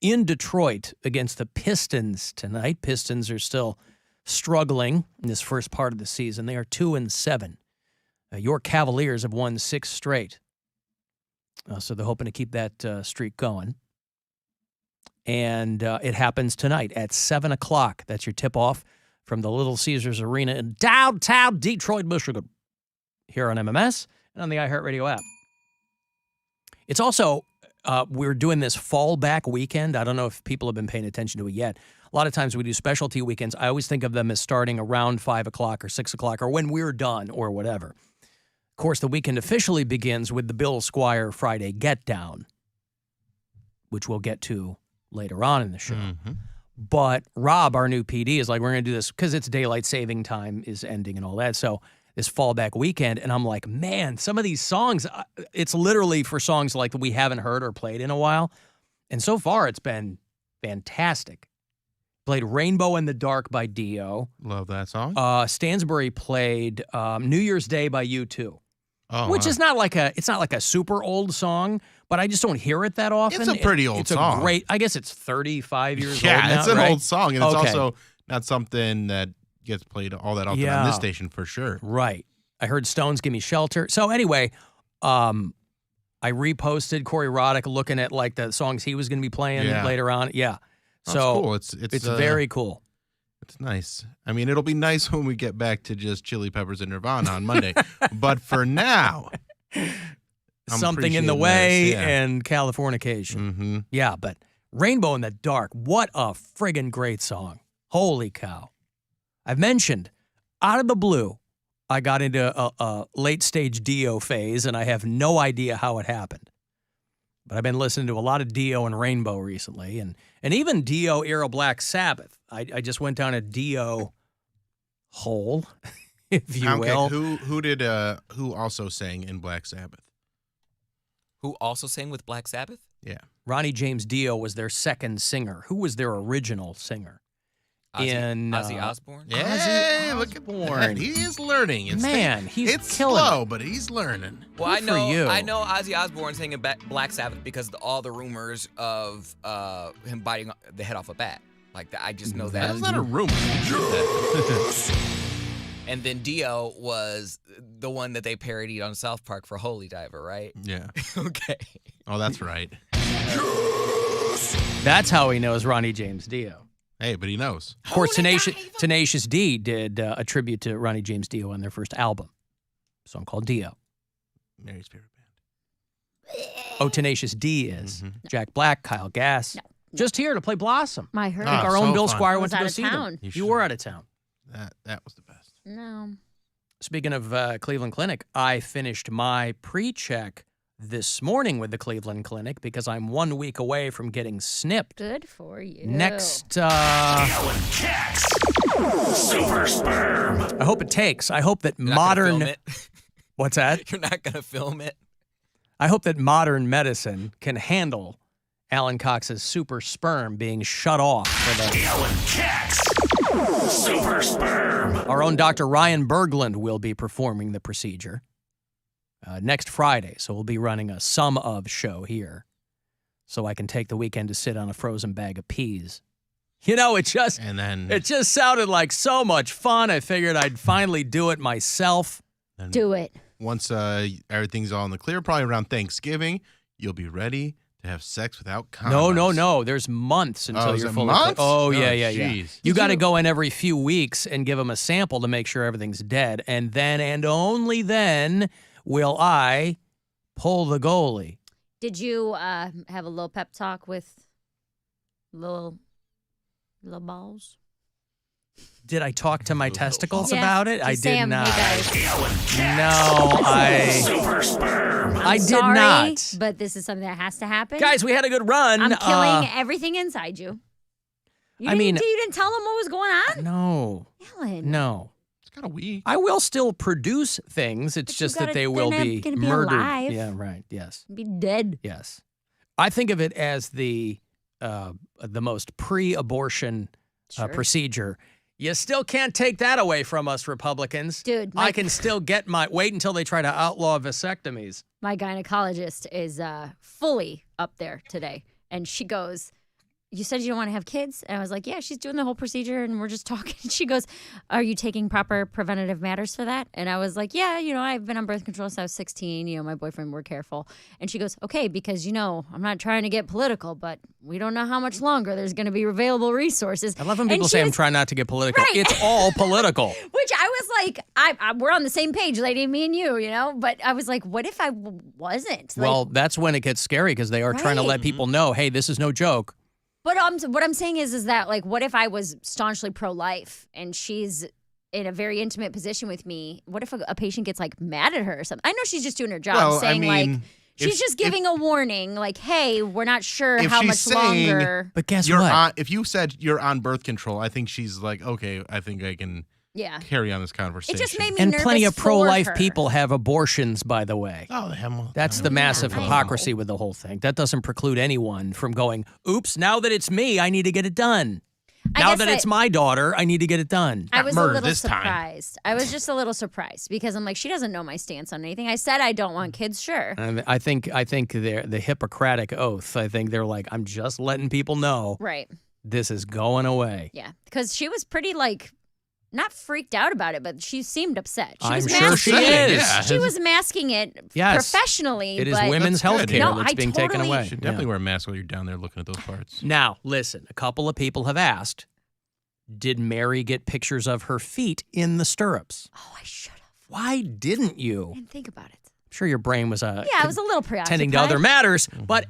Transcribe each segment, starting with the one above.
in Detroit against the Pistons tonight. Pistons are still struggling in this first part of the season. They are 2-7. Your Cavaliers have won 6 straight. So they're hoping to keep that streak going. And it happens tonight at 7 o'clock. That's your tip-off from the Little Caesars Arena in downtown Detroit, Michigan, here on MMS and on the iHeartRadio app. It's also, we're doing this fallback weekend. I don't know if people have been paying attention to it yet. A lot of times we do specialty weekends. I always think of them as starting around 5 o'clock or 6 o'clock or when we're done or whatever. Of course, the weekend officially begins with the Bill Squire Friday Get Down, which we'll get to later on in the show. Mm-hmm. But Rob, our new PD, is like, we're going to do this because it's daylight saving time is ending and all that. So this fallback weekend, and I'm like, man, some of these songs, it's literally for songs like we haven't heard or played in a while. And so far, it's been fantastic. Played Rainbow in the Dark by Dio. Love that song. Stansbury played New Year's Day by U2. Oh, which is not like a super old song, but I just don't hear it that often. It's a pretty old song. It's a great, I guess it's 35 years old now, Yeah, it's an right? old song, and it's also not something that gets played all that often on this station for sure. Right. I heard Stones Give Me Shelter. So anyway, I reposted Corey Roddick looking at like the songs he was going to be playing later on. Yeah. So cool. It's very cool. It's nice. I mean, it'll be nice when we get back to just Chili Peppers and Nirvana on Monday. But for now, Something in the Way and Californication. Mm-hmm. Yeah, but Rainbow in the Dark, what a friggin' great song. Holy cow. I've mentioned, out of the blue, I got into a late-stage Dio phase, and I have no idea how it happened. But I've been listening to a lot of Dio and Rainbow recently, and even Dio era Black Sabbath. I just went down a Dio hole, if you will. Who also sang in Black Sabbath? Who also sang with Black Sabbath? Yeah. Ronnie James Dio was their second singer. Who was their original singer? Ozzy Osbourne? Yeah, look at that. He is learning. He's it's killing slow, it. But he's learning. Well, Good for you. I know Ozzy Osbourne sang in Black Sabbath because of all the rumors of him biting the head off a bat. Like I just know that. That's not a rumor. And then Dio was the one that they parodied on South Park for Holy Diver, right? Yeah. Okay. Oh, that's right. That's how he knows Ronnie James Dio. Hey, but he knows. Of course, Tenacious D did a tribute to Ronnie James Dio on their first album, a song called Dio. Mary's favorite band. Oh, Tenacious D is. Mm-hmm. Jack Black, Kyle Gass. No. Just here to play Blossom. I heard. I think our own Bill fun. Squire went to go see them. You were out of town. That was the best. No. Speaking of Cleveland Clinic, I finished my pre-check this morning with the Cleveland Clinic because I'm 1 week away from getting snipped. Good for you. Next, Alan Cox, Super Sperm. I hope it takes. I hope that You're modern. not gonna film it? What's that? You're not gonna film it. I hope that modern medicine can handle Alan Cox's super sperm being shut off for the Alan Cox, Super Sperm. Our own Dr. Ryan Berglund will be performing the procedure next Friday, so we'll be running a sum of show here so I can take the weekend to sit on a frozen bag of peas. You know, it just sounded like so much fun. I figured I'd finally do it myself. Do it. Once everything's all in the clear, probably around Thanksgiving, you'll be ready to have sex without condoms. No. There's months until you're fully months? Oh, yeah. Geez. You got to go in every few weeks and give them a sample to make sure everything's dead. And then and only then will I pull the goalie. Did you have a little pep talk with little balls? Did I talk to my testicles Yeah, about it? I just say did 'em, not. hey guys. No, Super Sperm. I did Sorry, not. but this is something that has to happen. Guys, we had a good run. I'm killing everything inside you. You didn't tell them what was going on? No. Alan. No. It's kind of weak. I will still produce things. It's just that they will be gonna be murdered. alive. Yeah, right. Yes. Be dead. Yes. I think of it as the most pre-abortion procedure. You still can't take that away from us Republicans. Dude, I can still get wait until they try to outlaw vasectomies. My gynecologist is fully up there today. And she goes, you said you don't want to have kids? And I was like, yeah, she's doing the whole procedure and we're just talking. She goes, are you taking proper preventative matters for that? And I was like, yeah, I've been on birth control since I was 16. My boyfriend, we're careful. And she goes, okay, because, I'm not trying to get political, but we don't know how much longer there's going to be available resources. I love when people say I'm trying not to get political. Right. It's all political. Which I was like, we're on the same page, lady, me and you, But I was like, what if I wasn't? Well, that's when it gets scary because they are trying to let people know, hey, this is no joke. But what I'm saying is that, like, what if I was staunchly pro-life and she's in a very intimate position with me? What if a patient gets, like, mad at her or something? I know she's just doing her job, saying, she's just giving a warning, like, hey, we're not sure how much longer. But guess what? If you said you're on birth control, I think she's like, okay, I think I can carry on this conversation. It just made me and nervous plenty of pro-life for her. people have abortions, by the way. Oh, they have one. That's the massive hypocrisy with the whole thing. That doesn't preclude anyone from going, oops, now that it's me, I need to get it done. Now that it's my daughter, I need to get it done. I was a murder little this time. surprised. I was just a little surprised because I'm like, she doesn't know my stance on anything. I said I don't want kids, sure. And I think they're the Hippocratic oath. I think they're like, I'm just letting people know Right. this is going away. Yeah. Because she was pretty, like, not freaked out about it, but she seemed upset. I'm sure she is. Yeah. She was masking it professionally. It is but women's health care No, that's I being taken totally- away. You should definitely wear a mask while you're down there looking at those parts. Now, listen, a couple of people have asked, did Mary get pictures of her feet in the stirrups? Oh, I should have. Why didn't you? I didn't think about it. I'm sure your brain was Yeah, I was a little preoccupied. tending to other matters, but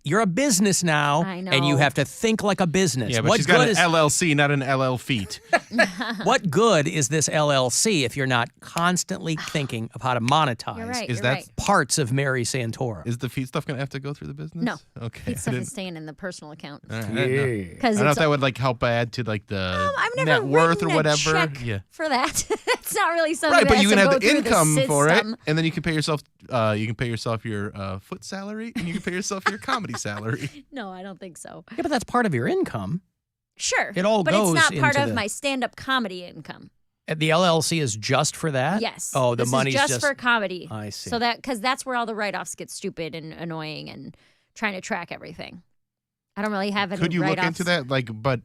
you're a business now, I know. and you have to think like a business. Yeah, but what she's got good an LLC, not an LL feet. what good is this LLC if you're not constantly thinking of how to monetize You're right. Is you're that right. parts of Mary Santora? Is the feet stuff going to have to go through the business? No. Okay. Feet stuff is staying in the personal account. All right, I didn't know. Because I don't know if that would like help add to like the I've never net worth or written a whatever. check Yeah. for that. That's not really something Right, that but you has can to have go the through the income for it, system. and then you can pay yourself. You can pay yourself your foot salary, and you can pay yourself your comedy salary. No, I don't think so. Yeah, but that's part of your income. Sure. It all but goes it's not part into of the- my stand-up comedy income. The LLC is just for that? Yes. Oh, the this money's is just for comedy. I see. So because that's where all the write-offs get stupid and annoying and trying to track everything. I don't really have any Could you look write-offs. into that? Like, but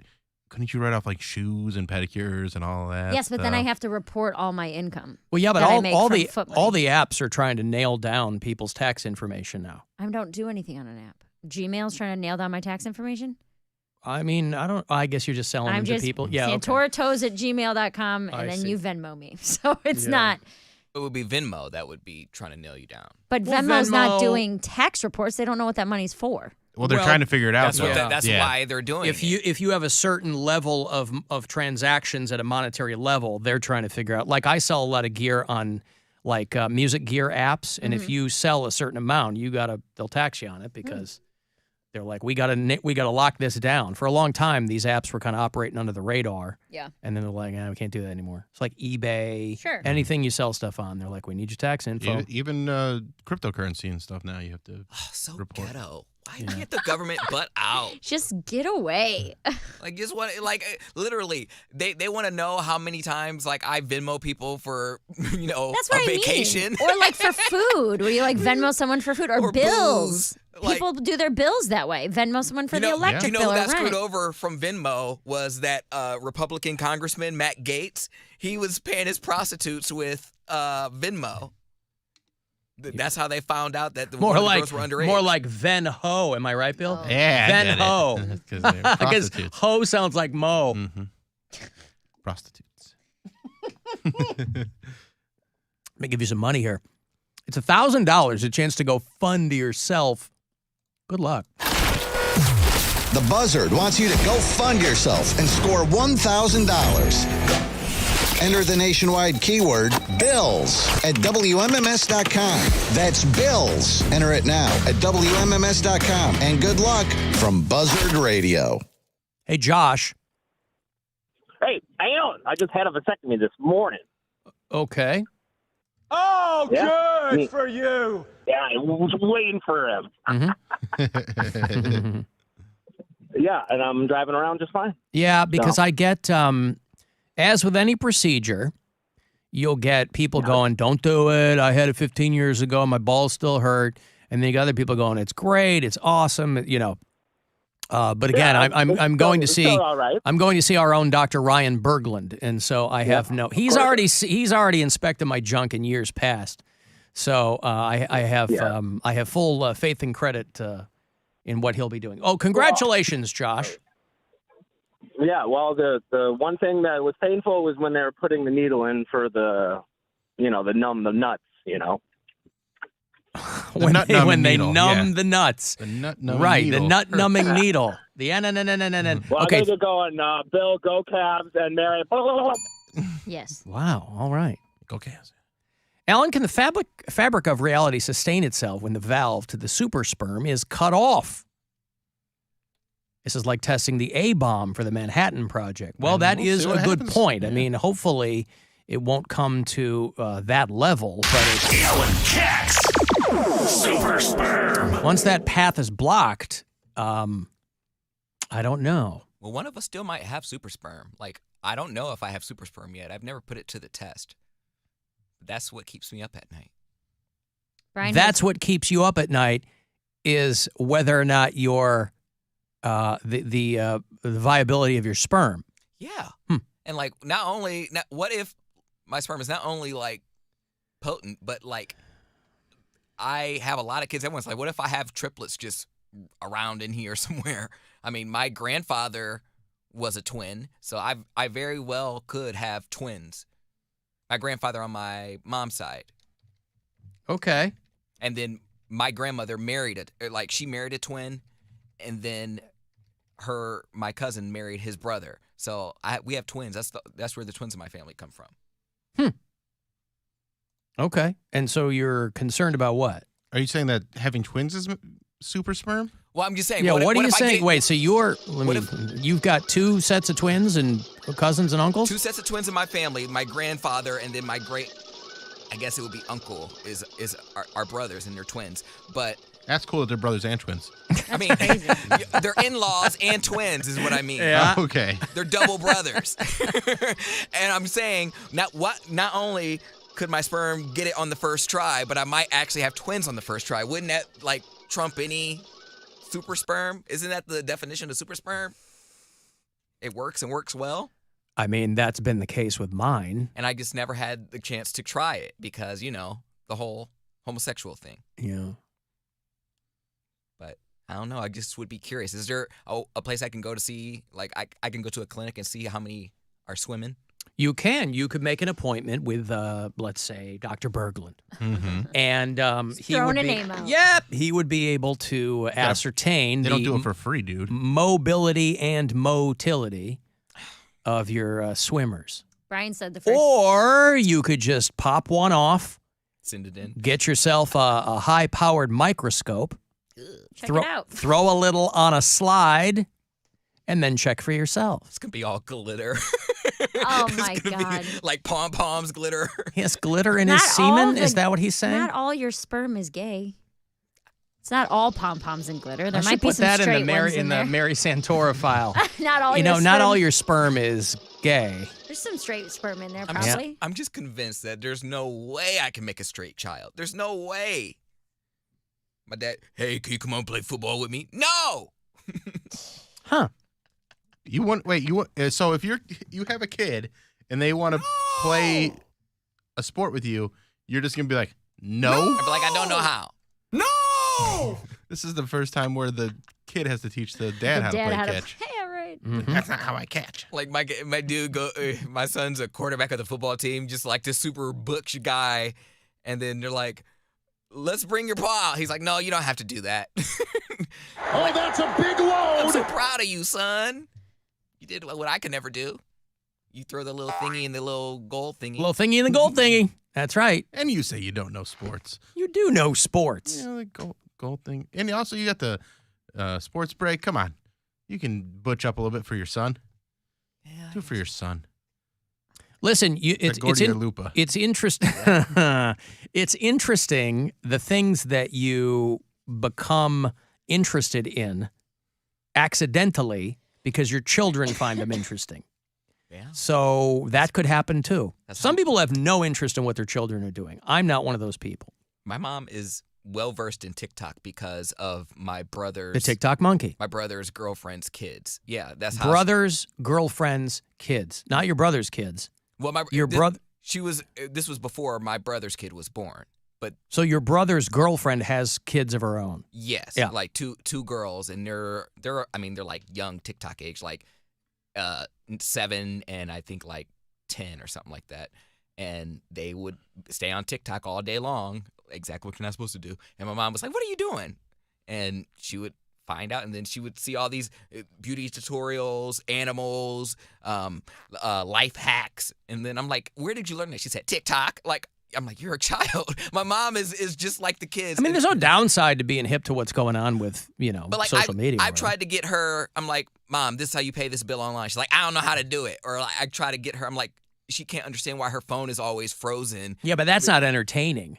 couldn't you write off like shoes and pedicures and all of that? Yes, but then I stuff? have to report all my income. Well, yeah, but that I make all from the foot all money. the apps are trying to nail down people's tax information now. I don't do anything on an app. Gmail's trying to nail down my tax information. I mean, I guess you're just selling I'm them just to people. Yeah, okay. santoratoes@gmail.com, I and then see. you Venmo me. So it's Yeah. not. It would be Venmo that would be trying to nail you down. But Well, Venmo's not Venmo- doing tax reports. They don't know what that money's for. Well, they're Well, trying to figure it out. That's what. though. That's Yeah. why they're doing If it. you have a certain level of transactions at a monetary level, they're trying to figure out. Like I sell a lot of gear on like music gear apps, and if you sell a certain amount, they'll tax you on it because they're like, we gotta lock this down. For a long time, these apps were kind of operating under the radar. Yeah. And then they're like, we can't do that anymore. It's like eBay, Sure. anything you sell stuff on. They're like, we need your tax info. Even cryptocurrency and stuff now you have to. Oh, so report. ghetto. Why can't the government butt out? Just get away. Like, just want literally, they want to know how many times like I Venmo people for That's a what vacation. I mean. Or like for food, where you like Venmo someone for food, or bills. booze. Like- People do their bills that way. Venmo someone for the electric you know bill who or got screwed rent. over from Venmo was that Republican Congressman Matt Gaetz. He was paying his prostitutes with Venmo. That's how they found out that the girls were underage. more like Ven Ho. Am I right, Bill? Oh. Yeah, Ven Ho. because they're I guess prostitutes. Ho sounds like Mo. Prostitutes. Let me give you some money here. It's $1,000, a chance to go fund yourself. Good luck. The Buzzard wants you to go fund yourself and score $1,000. Enter the nationwide keyword BILLS at WMMS.com. That's BILLS. Enter it now at WMMS.com. And good luck from Buzzard Radio. Hey, Josh. Hey, Alan, I just had a vasectomy this morning. Okay. Oh, Yeah. good for you. Yeah, I was waiting for him. Yeah, and I'm driving around just fine. Yeah, because I get, as with any procedure, you'll get people going, don't do it. I had it 15 years ago. My balls still hurt. And then you got other people going, it's great. It's awesome. But again, I'm going to see all right. I'm going to see our own Dr. Ryan Berglund, and so I have he's already inspected my junk in years past. So I have full faith and credit in what he'll be doing. Oh, congratulations, Josh. Yeah, well, the one thing that was painful was when they were putting the needle in for the numb the nuts, when they numb the nuts. The nut numbing right, needle. the nut numbing needle. The Well, okay. I think going, Bill, go Cavs, and Mary. Yes. Wow. All right. Go Cavs. Alan, can the fabric of reality sustain itself when the valve to the super sperm is cut off? This is like testing the A-bomb for the Manhattan Project. Well, And that we'll is see a what good happens. point. Yeah. I mean, hopefully it won't come to that level, but Alan Cox. Super sperm. once that path is blocked, I don't know. Well, one of us still might have super sperm. Like, I don't know if I have super sperm yet. I've never put it to the test. That's what keeps me up at night. Brian, That's what keeps you up at night is whether or not your the viability of your sperm. Yeah. Hmm. And like, what if my sperm is not only like potent, but like I have a lot of kids. Everyone's like, what if I have triplets just around in here somewhere? I mean, my grandfather was a twin, so I very well could have twins. My grandfather on my mom's side. Okay. And then my grandmother married she married a twin, and then my cousin married his brother. So we have twins. That's where the twins in my family come from. Okay. And so you're concerned about what? Are you saying that having twins is super sperm? Well, I'm just saying. Yeah, what are you if I saying? get Wait, so you've got two sets of twins and cousins and uncles? two sets of twins in my family. My grandfather and then my I guess it would be uncle is our brothers and they're twins. But That's cool that they're brothers and twins. I mean, they're in-laws and twins is what I mean. Yeah. Okay. They're double brothers. And I'm saying not only could my sperm get it on the first try, but I might actually have twins on the first try. Wouldn't that like trump any super sperm? Isn't that the definition of super sperm? It works and works well. I mean, that's been the case with mine. And I just never had the chance to try it because, the whole homosexual thing. Yeah. But I don't know. I just would be curious. Is there a place I can go to see, like I can go to a clinic and see how many are swimming? You can. You could make an appointment with, let's say, Dr. Berglund. Mm-hmm. And he throwing would a be, name out. Yep, he would be able to ascertain They the don't do it for free, dude. mobility and motility of your swimmers. Brian said the first. Or you could just pop one off, Send it in. get yourself a high-powered microscope, Check it out. throw a little on a slide, and then check for yourself. It's going to be all glitter. Oh, It's my gonna be God. like pom-poms glitter. He has glitter in Not his all semen? the- Is that what he's saying? Not all your sperm is gay. It's not all pom-poms and glitter. There I might should be put some that straight in the Mary ones in the there. Mary Santora file. Not all You your know, not sperm- all your sperm is gay. There's some straight sperm in there, I'm probably. I'm just convinced that there's no way I can make a straight child. There's no way. My dad, hey, can you come on play football with me? No. Huh. So if you have a kid and they want to play a sport with you, you're just gonna be like, no. I'd be like, I don't know how. No. This is the first time where the kid has to teach the dad how to play catch. Yeah, right. Mm-hmm. That's not how I catch. Like my dude my son's a quarterback of the football team, just like this super butch guy, and then they're like, let's bring your paw. He's like, no, you don't have to do that. Oh, that's a big I'm load. so proud of you, son. You did what I could never do. You throw the little thingy in the little goal thingy. Little thingy and the gold thingy. That's right. And you say you don't know sports. You do know sports. Yeah, the gold thing. And also you got the sports break. Come on. You can butch up a little bit for your son. Yeah, Do it for your son. Listen, it's Lupa. it's interesting. It's interesting the things that you become interested in accidentally because your children find them interesting. Yeah. So that could happen too. That's Some right. people have no interest in what their children are doing. I'm not one of those people. My mom is well versed in TikTok because of my brother's The TikTok monkey. my brother's girlfriend's kids. Yeah, that's how Brother's girlfriend's kids, not your brother's kids. Well, Your brother. This was before my brother's kid was born. But So your brother's girlfriend has kids of her own. yes, Yeah. like two girls, and they're like young TikTok age, like 7 and I think like 10 or something like that. And they would stay on TikTok all day long, exactly what you're not supposed to do. And my mom was like, "What are you doing?" And she would find out, and then she would see all these beauty tutorials, animals, life hacks. And then I'm like, "Where did you learn that?" She said, "TikTok." I'm like, "You're a child." My mom is just like the kids. I mean, there's no downside to being hip to what's going on with, But social media. I tried to get her. I'm like, "Mom, this is how you pay this bill online." She's like, "I don't know how to do it." Or like, I try to get her. I'm like, she can't understand why her phone is always frozen. Yeah, but that's not entertaining.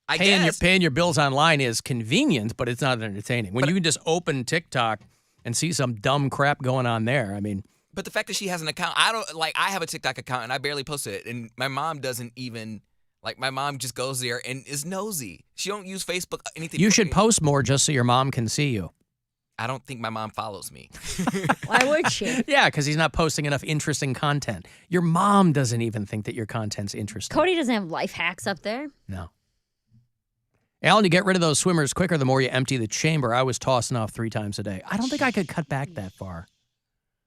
I guess. Paying your bills online is convenient, but it's not entertaining. When you can just open TikTok and see some dumb crap going on there, I mean. But the fact that she has an account, I have a TikTok account and I barely post it, and my mom doesn't even. My mom just goes there and is nosy. She don't use Facebook, anything. You should post more just so your mom can see you. I don't think my mom follows me. Why would she? Yeah, because he's not posting enough interesting content. Your mom doesn't even think that your content's interesting. Cody doesn't have life hacks up there. No. Alan, you get rid of those swimmers quicker the more you empty the chamber. I was tossing off 3 times a day. I don't think I could cut back that far.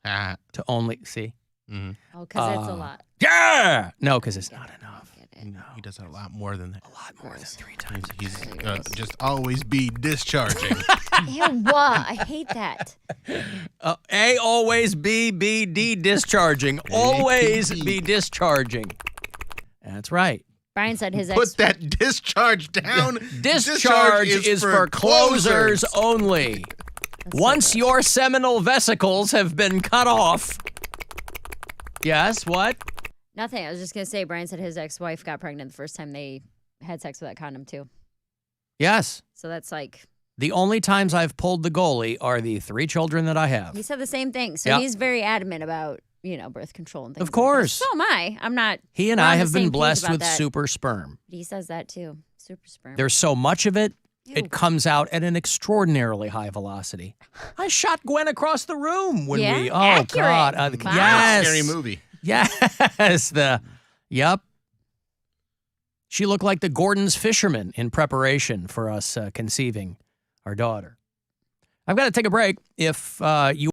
To only, see? Mm-hmm. Oh, because it's a lot. Yeah! No, because it's not enough. No, he does a lot more than that. A lot more than 3 times. He's just always be discharging. Ew, what? I hate that. A, always, B, D, discharging. Always be discharging. That's right. Brian said his Put that discharge down. Discharge is for closers only. Once your seminal vesicles have been cut off. Yes, what? Nothing. I was just going to say, Brian said his ex-wife got pregnant the first time they had sex with that condom, too. Yes. So that's like... The only times I've pulled the goalie are the 3 children that I have. He said the same thing. So Yep. he's very adamant about, birth control and things Of course. like that. So am I. I'm not... He and we're I on the have been same page blessed about with that. super sperm. He says that, too. Super sperm. There's so much of it, Ew. it comes out at an extraordinarily high velocity. I shot Gwen across the room when Yeah? we... Oh, Accurate. God. Wow. Yes. Scary movie. Yes. Yep. She looked like the Gordon's fisherman in preparation for us conceiving our daughter. I've got to take a break. If you